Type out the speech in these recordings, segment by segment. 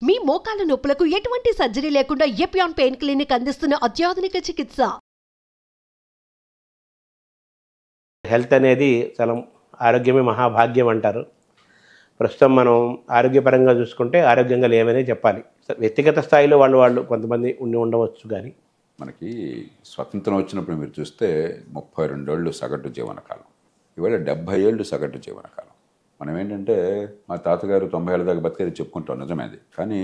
మీ మోకాల నొప్పులకు ఎటువంటి సర్జరీ లేకుండా ఎపియాన్ పెయిన్ క్లినిక్ అందిస్తున్న అత్యాధునిక చికిత్స. హెల్త్ అనేది చాలా ఆరోగ్యమే మహాభాగ్యం అంటారు. ప్రస్తుతం మనం ఆరోగ్యపరంగా చూసుకుంటే ఆరోగ్యంగా లేవనే చెప్పాలి. వ్యక్తిగత స్థాయిలో వాళ్ళు కొంతమంది ఉండవచ్చు. కానీ మనకి స్వతంత్రం వచ్చినప్పుడు మీరు చూస్తే 32 ఏళ్ళు సగటు జీవనకాలం, ఇవాళ 70 ఏళ్ళు సగటు జీవనకాలం. మనం ఏంటంటే మా తాతగారు 90 ఏళ్ళ దాకా బతికేది చెప్పుకుంటాం, నిజమేది. కానీ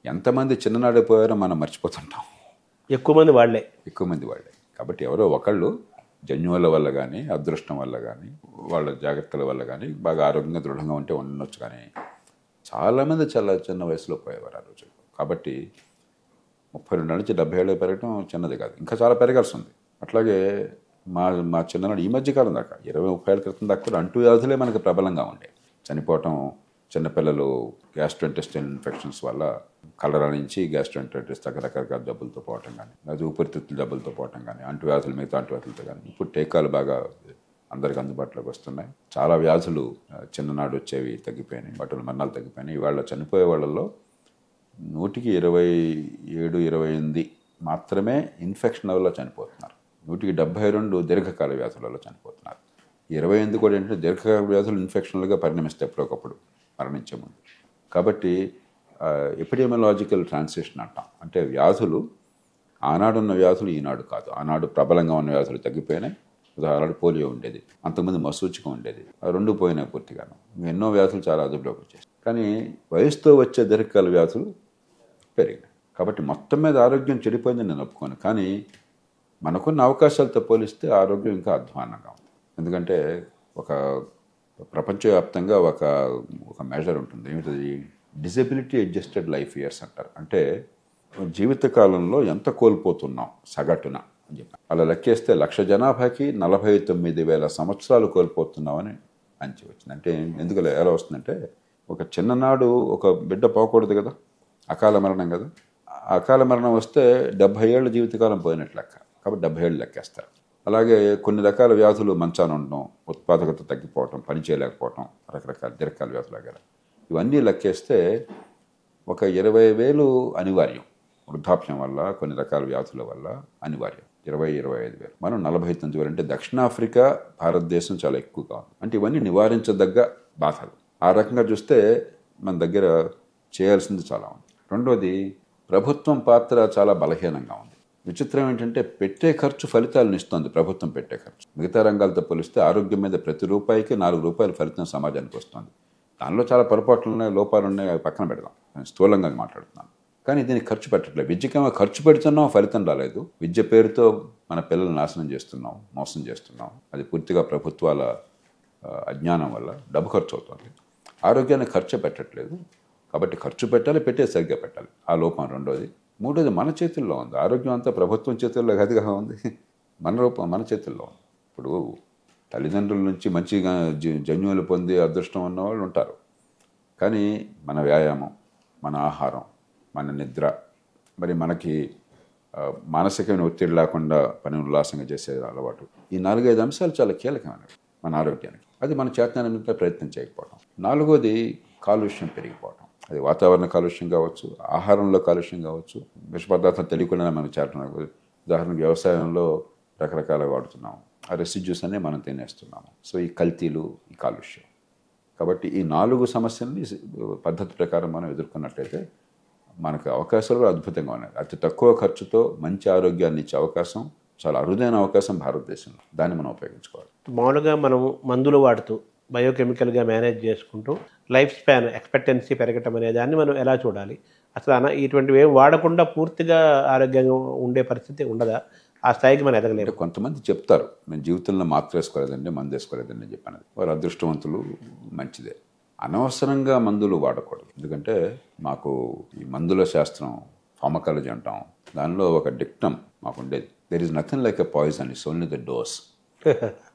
ఎంతమంది చిన్ననాడే పోయారో మనం మర్చిపోతుంటాం. ఎక్కువ మంది వాళ్ళే. కాబట్టి ఎవరో ఒకళ్ళు జన్యువుల వల్ల కానీ, అదృష్టం వల్ల కానీ, వాళ్ళ జాగ్రత్తల వల్ల కానీ బాగా ఆరోగ్యంగా దృఢంగా ఉంటే ఉండొచ్చు. కానీ చాలామంది చాలా చిన్న వయసులో పోయేవారు ఆ రోజు. కాబట్టి 32 నుంచి 70 ఏళ్ళు పెరగడం చిన్నది కాదు, ఇంకా చాలా పెరగాల్సి ఉంది. అట్లాగే మా చిన్ననాడు ఈ మధ్యకాలం దాకా 20-30 ఏళ్ళ క్రితం దాకా కూడా అంటూ వ్యాధులే మనకు ప్రబలంగా ఉండేవి. చనిపోవటం చిన్నపిల్లలు గ్యాస్ట్రోఇంటెస్టైనల్ ఇన్ఫెక్షన్స్ వల్ల, కలరా నుంచి గ్యాస్ట్రోఇంటెస్టైటిస్ రకరకాల జబ్బులతో పోవటం కానీ, లేదా ఊపిరితిత్తుల జబ్బులతో పోవటం కానీ, అంటువ్యాధులు మిగతా అంటువ్యాధులతో కానీ. ఇప్పుడు టీకాలు బాగా అందరికి అందుబాటులోకి వస్తున్నాయి. చాలా వ్యాధులు చిన్ననాడు వచ్చేవి తగ్గిపోయినాయి, వాటి మరణాలు తగ్గిపోయినాయి. ఇవాళ చనిపోయే వాళ్ళల్లో 100కి 27-28 మాత్రమే ఇన్ఫెక్షన్ వల్ల చనిపోతున్నారు. 100కి 72 దీర్ఘకాల వ్యాధులలో చనిపోతున్నారు. 28 కూడా ఏంటంటే దీర్ఘకాల వ్యాధులు ఇన్ఫెక్షన్లుగా పరిణమిస్తాయి ఎప్పటికప్పుడు మరణించే ముందు. కాబట్టి ఎపిడెమియాలజికల్ ట్రాన్సిషన్ అంటాం. అంటే వ్యాధులు ఆనాడున్న వ్యాధులు ఈనాడు కాదు. ఆనాడు ప్రబలంగా ఉన్న వ్యాధులు తగ్గిపోయినాయి. ఉదాహరణకు పోలియో ఉండేది, అంతకుముందు మసూచికం ఉండేది, ఆ రెండు పోయినాయి పూర్తిగాను. ఎన్నో వ్యాధులు చాలా అదుపులోకి వచ్చేసి, కానీ వయసుతో వచ్చే దీర్ఘకాల వ్యాధులు పెరిగినాయి. కాబట్టి మొత్తం మీద ఆరోగ్యం చెడిపోయిందని నేను ఒప్పుకోను. కానీ మనకున్న అవకాశాలతో పోలిస్తే ఆరోగ్యం ఇంకా అధ్వానంగా ఉంది. ఎందుకంటే ఒక ప్రపంచవ్యాప్తంగా ఒక మెజర్ ఉంటుంది, ఏమిటది? డిజబిలిటీ అడ్జస్టెడ్ లైఫ్ ఇయర్స్ అంటారు. అంటే జీవితకాలంలో ఎంత కోల్పోతున్నాం సగటున అని చెప్పి అలా లెక్కేస్తే 1,00,000 జనాభాకి 49,000 సంవత్సరాలు కోల్పోతున్నామని అంచి వచ్చింది. అంటే ఎందుకు ఎలా వస్తుందంటే, ఒక చిన్ననాడు ఒక బిడ్డ పోకూడదు కదా, అకాల మరణం కదా. అకాల మరణం వస్తే 70 ఏళ్ళ జీవితకాలం పోయినట్లు లెక్క. కాబట్టి 70 ఏళ్ళు లెక్కేస్తారు. అలాగే కొన్ని రకాల వ్యాధులు మంచాన ఉండడం, ఉత్పాదకత తగ్గిపోవటం, పని చేయలేకపోవటం, రకరకాల దీర్ఘకాల వ్యాధులు లాగా ఇవన్నీ లెక్కేస్తే ఒక 20,000 అనివార్యం. వృద్ధాప్యం వల్ల, కొన్ని రకాల వ్యాధుల వల్ల అనివార్యం. 20-25,000. మనం 49,000 అంటే దక్షిణాఫ్రికా, భారతదేశం చాలా ఎక్కువగా ఉంది. అంటే ఇవన్నీ నివారించదగ్గ బాధలు. ఆ రకంగా చూస్తే మన దగ్గర చేయాల్సింది చాలా ఉంది. రెండోది, ప్రభుత్వం పాత్ర చాలా బలహీనంగా ఉంది. విచిత్రం ఏంటంటే పెట్టే ఖర్చు ఫలితాలను ఇస్తుంది ప్రభుత్వం. పెట్టే ఖర్చు మిగతా రంగాలతో పోలిస్తే ఆరోగ్యం మీద ప్రతి రూపాయికి 4 రూపాయల ఫలితం సమాజానికి వస్తుంది. దానిలో చాలా పొరపాట్లు ఉన్నాయి, లోపాలు ఉన్నాయి, అవి పక్కన పెడదాం, నేను స్థూలంగా మాట్లాడుతున్నాను. కానీ దీనికి ఖర్చు పెట్టట్లేదు. విద్యకేమో ఖర్చు పెడుతున్నాం, ఫలితం రాలేదు. విద్య పేరుతో మన పిల్లల్ని నాశనం చేస్తున్నాం, మోసం చేస్తున్నాం. అది పూర్తిగా ప్రభుత్వాల అజ్ఞానం వల్ల డబ్బు ఖర్చు అవుతుంది. ఆరోగ్యానికి ఖర్చు పెట్టట్లేదు. కాబట్టి ఖర్చు పెట్టాలి, పెట్టేది సరిగ్గా పెట్టాలి. ఆ లోపం రెండోది. మూడోది, మన చేతుల్లో ఉంది. ఆరోగ్యం అంతా ప్రభుత్వం చేతుల్లో గదిగా ఉంది, మన చేతుల్లో ఉంది. ఇప్పుడు తల్లిదండ్రుల నుంచి మంచిగా జన్యువులు పొంది అదృష్టం ఉన్న వాళ్ళు ఉంటారు. కానీ మన వ్యాయామం, మన ఆహారం, మన నిద్ర, మరి మనకి మానసికమైన ఒత్తిడి లేకుండా పని ఉల్లాసంగా చేసే అలవాటు, ఈ 4-5 అంశాలు చాలా కీలకమైనవి మన ఆరోగ్యానికి. అది మన చేతనంతా ప్రయత్నం చేయకపోవడం. నాలుగోది, కాలుష్యం పెరిగిపోవడం. అది వాతావరణ కాలుష్యం కావచ్చు, ఆహారంలో కాలుష్యం కావచ్చు, విష పదార్థం తెలియకుండా మనం చేరడం. ఉదాహరణకు వ్యవసాయంలో రకరకాల వాడుతున్నాము, ఆ రెసిడ్యూస్ అన్నీ మనం తినేస్తున్నాము. సో ఈ కల్తీలు, ఈ కాలుష్యం. కాబట్టి ఈ 4 సమస్యల్ని పద్ధతి ప్రకారం మనం ఎదుర్కొన్నట్లయితే మనకు అవకాశాలు కూడా అద్భుతంగా ఉన్నాయి. అతి తక్కువ ఖర్చుతో మంచి ఆరోగ్యాన్ని ఇచ్చే అవకాశం, చాలా అరుదైన అవకాశం భారతదేశంలో. దాన్ని మనం ఉపయోగించుకోవాలి. మామూలుగా మనం మందులు వాడుతూ బయోకెమికల్గా మేనేజ్ చేసుకుంటూ లైఫ్ స్పాన్, ఎక్స్పెక్టెన్సీ పెరగటం అనే దాన్ని మనం ఎలా చూడాలి? అసలు ఇటువంటివి ఏం వాడకుండా పూర్తిగా ఆరోగ్యంగా ఉండే పరిస్థితి ఉండదా? ఆ స్థాయికి మనం ఎదగలేదు. కొంతమంది చెప్తారు, నేను జీవితంలో మాత్ర వేసుకోలేదండి, మందు వేసుకోలేదండి అని చెప్పాను. వారు అదృష్టవంతులు, మంచిదే. అనవసరంగా మందులు వాడకూడదు. ఎందుకంటే మాకు ఈ మందుల శాస్త్రం, ఫార్మకాలజీ అంటాం, దానిలో ఒక డిక్టమ్ మాకు ఉండేది, there is nothing like a poison, it's only the dose.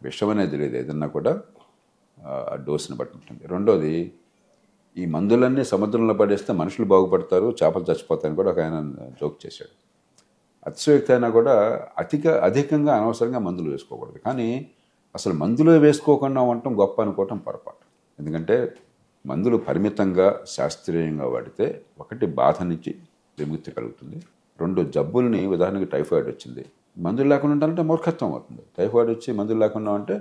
విషం అనేది లేదు, ఏదన్నా కూడా ఆ డోస్ని బట్టి ఉంటుంది. రెండోది, ఈ మందులన్నీ సముద్రంలో పడేస్తే మనుషులు బాగుపడతారు, చేపలు చచ్చిపోతాయని కూడా ఒక ఆయన జోక్ చేశాడు. అతిశయోక్తి అయినా కూడా అధికంగా అనవసరంగా మందులు వేసుకోకూడదు. కానీ అసలు మందులు వేసుకోకుండా ఉండటం గొప్ప అనుకోవటం పొరపాటు. ఎందుకంటే మందులు పరిమితంగా శాస్త్రీయంగా వాడితే ఒకటి బాధ నుంచి విముక్తి కలుగుతుంది, రెండు జబ్బుల్ని, ఉదాహరణకి టైఫాయిడ్ వచ్చింది, మందులు లేకుండా ఉండాలంటే మూర్ఖత్వం అవుతుంది. టైఫాయిడ్ వచ్చి మందులు లేకుండా ఉంటే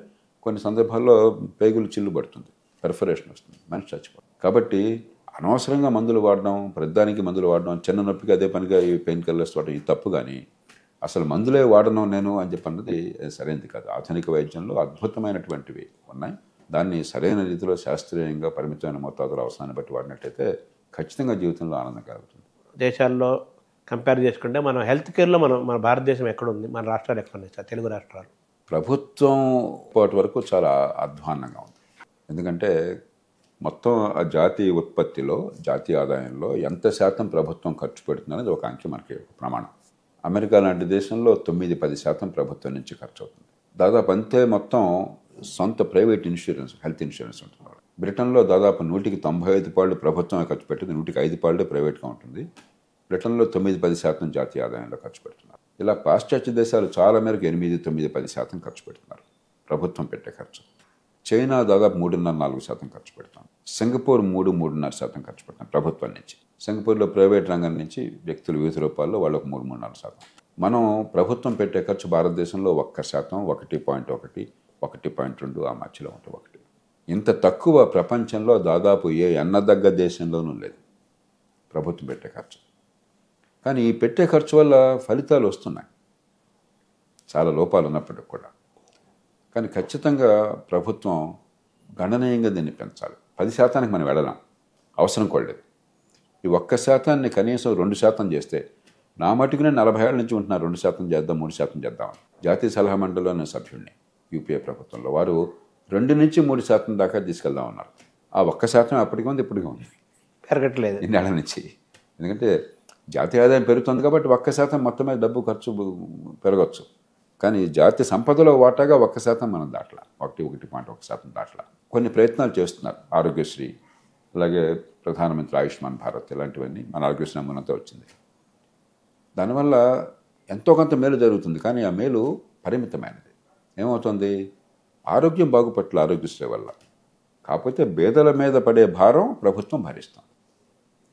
కొన్ని సందర్భాల్లో పేగులు చిల్లు పడుతుంది, పెర్ఫరేషన్ వస్తుంది, మనిషి చచ్చిపోతుంది. కాబట్టి అనవసరంగా మందులు వాడడం, ప్రతిదానికి మందులు వాడడం, చిన్న నొప్పికి అదే పనిగా ఈ పెయిన్ కిల్లర్స్ వాడడం ఇది తప్పు. కానీ అసలు మందులే వాడను నేను అని చెప్పన్నది సరైనది కాదు. ఆధునిక వైద్యంలో అద్భుతమైనటువంటివి ఉన్నాయి. దాన్ని సరైన రీతిలో శాస్త్రీయంగా పరిమితమైన మోతాదులో అవసరాన్ని బట్టి వాడినట్టయితే ఖచ్చితంగా జీవితంలో ఆనందం కలుగుతుంది. దేశాల్లో కంపేర్ చేసుకుంటే మనం హెల్త్ కేర్లో మన భారతదేశం ఎక్కడుంది, మన రాష్ట్రాలు ఎక్కడ ఉన్నాయి సార్, తెలుగు రాష్ట్రాలు? ప్రభుత్వం ఇప్పటి వరకు చాలా అధ్వాన్నంగా ఉంది. ఎందుకంటే మొత్తం ఆ జాతీయ ఉత్పత్తిలో, జాతీయ ఆదాయంలో ఎంత శాతం ప్రభుత్వం ఖర్చు పెడుతుంది అనేది ఒక అంకె మనకి ప్రమాణం. అమెరికా లాంటి దేశంలో 9-10% ప్రభుత్వం నుంచి ఖర్చు అవుతుంది. దాదాపు అంతే మొత్తం సొంత ప్రైవేట్ ఇన్సూరెన్స్, హెల్త్ ఇన్సూరెన్స్ ఉంటుంది. బ్రిటన్లో దాదాపు 100-95% ప్రభుత్వమే ఖర్చు పెట్టింది, 105% ప్రైవేట్గా ఉంటుంది. బ్రిటన్లో 9-10% జాతీయ ఆదాయంలో ఖర్చు పెడుతున్నారు. ఇలా పాశ్చాత్య దేశాలు చాలా మేరకు 8-9-10% ఖర్చు పెడుతున్నారు ప్రభుత్వం పెట్టే ఖర్చు. చైనా దాదాపు 3.5-4% ఖర్చు పెడతాం. సింగపూర్ 3-3.5% ఖర్చు పెడతాం ప్రభుత్వం నుంచి. సింగపూర్లో ప్రైవేట్ రంగం నుంచి వ్యక్తులు వివిధ రూపాల్లో వాళ్ళకు 3-3.5%. మనం ప్రభుత్వం పెట్టే ఖర్చు భారతదేశంలో 1%, 1.1, 1.2 ఆ మధ్యలో ఉంటుంది. 1 ఇంత తక్కువ ప్రపంచంలో దాదాపు ఏ ఎన్నదగ్గ దేశంలోనూ లేదు ప్రభుత్వం పెట్టే ఖర్చు. కానీ ఈ పెట్టే ఖర్చు వల్ల ఫలితాలు వస్తున్నాయి, చాలా లోపాలు ఉన్నప్పటికీ కూడా. కానీ ఖచ్చితంగా ప్రభుత్వం గణనీయంగా దీన్ని పెంచాలి. 10%కి మనం వెళ్ళలేం, అవసరం కూడా లేదు. ఈ 1%ని కనీసం 2% చేస్తే, నా మటుకునే 40 ఏళ్ళ నుంచి ఉంటున్నారు 2% చేద్దాం, 3% చేద్దామని. జాతీయ సలహా మండలిలో నేను సభ్యుడిని యూపీఏ ప్రభుత్వంలో. వారు 2-3% దాకా తీసుకెళ్దామన్నారు. ఆ 1% అప్పటికి ఉంది, ఇప్పటికీ ఉంది, పెరగట్లేదు ఇన్నేళ్ల నుంచి. ఎందుకంటే జాతీయ ఆదాయం పెరుగుతుంది కాబట్టి 1% మొత్తమే డబ్బు ఖర్చు పెరగచ్చు. కానీ జాతీయ సంపదలో వాటాగా 1% మనం దాటలా, 1.1% దాటలా. కొన్ని ప్రయత్నాలు చేస్తున్నారు. ఆరోగ్యశ్రీ, అలాగే ప్రధానమంత్రి ఆయుష్మాన్ భారత్, ఇలాంటివన్నీ మన ఆరోగ్యశ్రీ నమూనాతో వచ్చింది. దానివల్ల ఎంతో కొంత మేలు జరుగుతుంది. కానీ ఆ మేలు పరిమితమైనది. ఏమవుతుంది, ఆరోగ్యం బాగుపట్ల ఆరోగ్యశ్రీ వల్ల. కాకపోతే పేదల మీద పడే భారం ప్రభుత్వం భరిస్తుంది,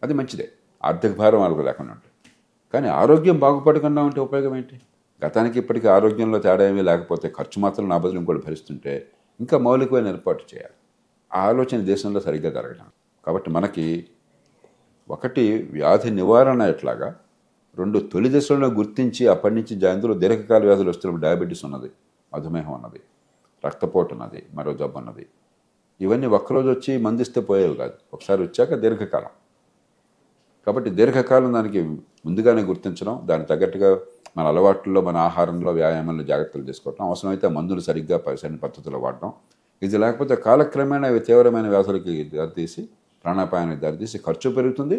అది మంచిదే, ఆర్థిక భారం వాళ్ళకు లేకుండా ఉంటుంది. కానీ ఆరోగ్యం బాగుపడకుండా ఉంటే ఉపయోగం ఏంటి? గతానికి ఇప్పటికీ ఆరోగ్యంలో తేడా ఏమీ లేకపోతే ఖర్చు మాత్రం నా బదులు ఇంకోటి భరిస్తుంటే ఇంకా మౌలికమైన ఏర్పాటు చేయాలి. ఆ ఆలోచన దేశంలో సరిగ్గా జరగడం. కాబట్టి మనకి ఒకటి వ్యాధి నివారణ ఎట్లాగా, 2 తొలి దశలో గుర్తించి అప్పటి నుంచి అందులో దీర్ఘకాల వ్యాధులు వస్తున్నప్పుడు డయాబెటీస్ ఉన్నది, మధుమేహం ఉన్నది, రక్తపోటు ఉన్నది, మరో జబ్బు ఉన్నది. ఇవన్నీ ఒక్కరోజు వచ్చి మందిస్తే పోయేవి కాదు, ఒకసారి వచ్చాక దీర్ఘకాలం. కాబట్టి దీర్ఘకాలం దానికి ముందుగానే గుర్తించడం, దానికి తగ్గట్టుగా మన అలవాట్లలో, మన ఆహారంలో, వ్యాయామంలో జాగ్రత్తలు తీసుకోవడం, అవసరమైతే మందులు సరిగ్గా సరైన పద్ధతిలో వాడడం. ఇది లేకపోతే కాలక్రమేణా ఇవి తీవ్రమైన వ్యాధులకి దారితీసి, ప్రాణాపాయానికి దారితీసి ఖర్చు పెరుగుతుంది,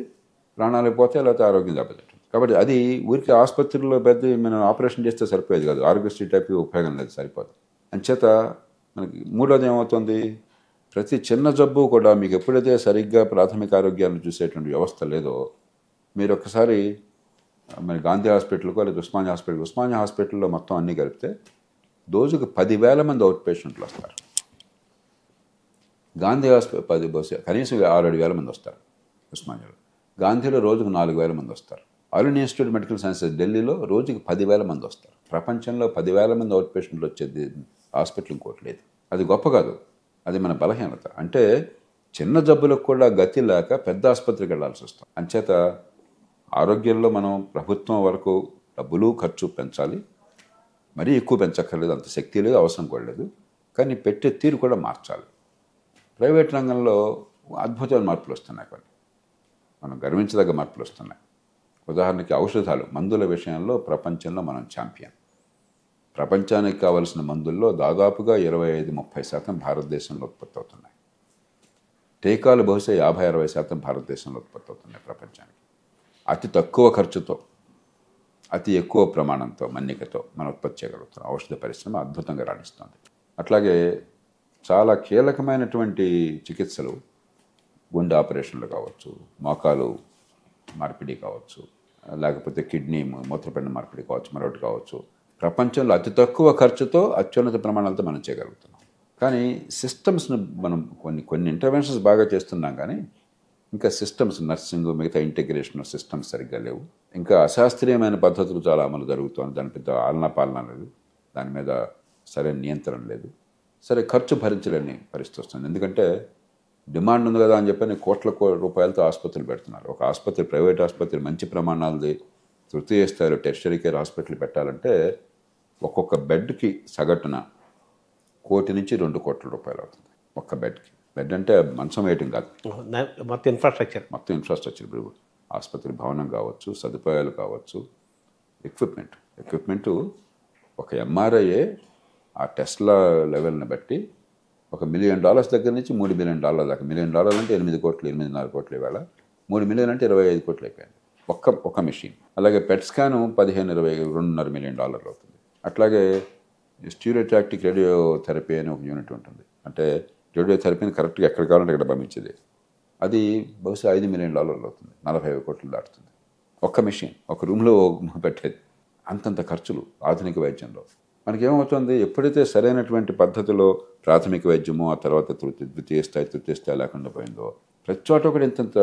ప్రాణాలు పోతే లేకపోతే ఆరోగ్యం దెబ్బతింటుంది. కాబట్టి అది ఊరికి ఆసుపత్రిలో పెద్ద మనం ఆపరేషన్ చేస్తే సరిపోయేది కాదు, ఆరోగ్యశ్రీ టైప్ ఉపయోగం లేదు, సరిపోదు. అంచేత మనకి మూడోది ఏమవుతుంది, ప్రతి చిన్న జబ్బు కూడా మీకు ఎప్పుడైతే సరిగ్గా ప్రాథమిక ఆరోగ్యాన్ని చూసేటువంటి వ్యవస్థ లేదో, మీరు ఒకసారి మరి గాంధీ హాస్పిటల్కో లేదా ఉస్మానియా హాస్పిటల్లో మొత్తం అన్నీ కలిపితే రోజుకు 10,000 మంది అవుట్ పేషెంట్లు వస్తారు. గాంధీ హాస్పిటల్ కనీసం 6-7 మంది వస్తారు ఉస్మానియాలో. గాంధీలో రోజుకు 4,000 మంది వస్తారు. All India institute medical sciences ఢిల్లీలో రోజుకి 10,000 మంది వస్తారు. ప్రపంచంలో 10,000 మంది అవుట్ పేషెంట్లు వచ్చేది హాస్పిటల్ ఇంకోటి లేదు. అది గొప్ప కాదు, అది మన బలహీనత. అంటే చిన్న జబ్బులకు కూడా గతి లేక పెద్ద ఆసుపత్రికి వెళ్లాల్సి వస్తుంది. అంచేత ఆరోగ్యంలో మనం ప్రభుత్వం వరకు డబ్బులు ఖర్చు పెంచాలి, మరీ ఎక్కువ పెంచక్కర్లేదు, అంత శక్తి లేదు, అవసరం కూడా లేదు. కానీ పెట్టే తీరు కూడా మార్చాలి. ప్రైవేట్ రంగంలో అద్భుతమైన మార్పులు వస్తున్నాయి, కొన్ని మనం గర్వించదగ్గ మార్పులు వస్తున్నాయి. ఉదాహరణకి ఔషధాలు, మందుల విషయంలో ప్రపంచంలో మనం ఛాంపియన్. ప్రపంచానికి కావలసిన మందుల్లో దాదాపుగా 25-30% భారతదేశంలో ఉత్పత్తి అవుతున్నాయి. టీకాలు బహుశా 50-60% భారతదేశంలో ఉత్పత్తి అవుతున్నాయి ప్రపంచానికి. అతి తక్కువ ఖర్చుతో, అతి ఎక్కువ ప్రమాణంతో, మన్నికతో మనం ఉత్పత్తి చేయగలుగుతున్నాం. ఔషధ పరిశ్రమ అద్భుతంగా రాణిస్తుంది. అట్లాగే చాలా కీలకమైనటువంటి చికిత్సలు, గుండె ఆపరేషన్లు కావచ్చు, మోకాలు మార్పిడి కావచ్చు, లేకపోతే కిడ్నీ మూత్రపిండ మార్పిడి కావచ్చు, మరొకటి కావచ్చు, ప్రపంచంలో అతి తక్కువ ఖర్చుతో అత్యున్నత ప్రమాణాలతో మనం చేయగలుగుతున్నాం. కానీ సిస్టమ్స్ను మనం కొన్ని ఇంటర్వెన్షన్స్ బాగా చేస్తున్నాం, కానీ ఇంకా సిస్టమ్స్ నర్సింగ్ మిగతా ఇంటిగ్రేషన్ సిస్టమ్స్ సరిగ్గా లేవు. ఇంకా అశాస్త్రీయమైన పద్ధతులు చాలా అమలు జరుగుతుంది. దాని పెద్ద ఆలనా పాలన లేదు, దాని మీద సరైన నియంత్రణ లేదు. సరే, ఖర్చు భరించలేని పరిస్థితి వస్తుంది. ఎందుకంటే డిమాండ్ ఉంది కదా అని చెప్పని కోట్ల రూపాయలతో ఆసుపత్రులు పెడుతున్నారు. ఒక ఆసుపత్రి, ప్రైవేట్ ఆసుపత్రి మంచి ప్రమాణాలది తృతీయ స్థాయిలో టెర్షరీ కేర్ హాస్పిటల్ పెట్టాలంటే ఒక్కొక్క బెడ్కి సగటున 1 కోటి నుంచి 2 కోట్ల రూపాయలు అవుతుంది ఒక్క బెడ్కి. బెడ్ అంటే మంచం వేయటం కాదు, మొత్తం ఇన్ఫ్రాస్ట్రక్చర్. మొత్తం ఇన్ఫ్రాస్ట్రక్చర్. ఇప్పుడు ఆసుపత్రి భవనం కావచ్చు, సదుపాయాలు కావచ్చు, ఎక్విప్మెంటు ఒక ఎంఆర్ఐఏ ఆ టెస్ట్ల లెవెల్ని బట్టి $1 మిలియన్ దగ్గర నుంచి $3 మిలియన్ దాకా. $1 మిలియన్ అంటే 8 కోట్లు, 8.5 కోట్లు ఇవాళ. 3 మిలియన్ అంటే 25 కోట్లు అయిపోయింది ఒక మెషిన్. అలాగే పెట్ స్కాను 2.5 మిలియన్ అవుతుంది. అట్లాగే స్టీరియోటాక్టిక్ రేడియోథెరపీ అనే ఒక యూనిట్ ఉంటుంది. అంటే రేడియోథెరపీని కరెక్ట్గా ఎక్కడ కావాలంటే అక్కడ పంపించేది. అది బహుశా $5 మిలియన్ అవుతుంది, 45 కోట్లు దాటుతుంది ఒక్క మెషిన్, ఒక రూమ్లో పెట్టేది. అంతంత ఖర్చులు ఆధునిక వైద్యంలో. మనకేమవుతుంది, ఎప్పుడైతే సరైనటువంటి పద్ధతిలో ప్రాథమిక వైద్యము, ఆ తర్వాత ద్వితీయ స్థాయి లేకుండా పోయిందో, ప్రతి చోట ఒకటి ఇంతంత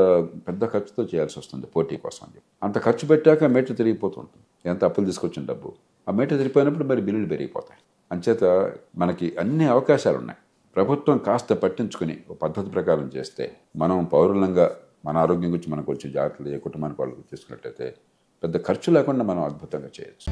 పెద్ద ఖర్చుతో చేయాల్సి వస్తుంది పోటీ కోసం అని చెప్పి. అంత ఖర్చు పెట్టాక మీటర్ తిరిగిపోతుంటుంది. ఎంత అప్పులు తీసుకొచ్చిన డబ్బు ఆ మీటర్ తిరిగిపోయినప్పుడు మరి బిల్లులు పెరిగిపోతాయి. అంచేత మనకి అన్ని అవకాశాలు ఉన్నాయి. ప్రభుత్వం కాస్త పట్టించుకుని ఒక పద్ధతి ప్రకారం చేస్తే, మనం పౌరులంగా మన ఆరోగ్యం గురించి మనకు వచ్చే జాగ్రత్తలు ఏ కుటుంబానికి వాళ్ళు తీసుకున్నట్టయితే పెద్ద ఖర్చు లేకుండా మనం అద్భుతంగా చేయొచ్చు.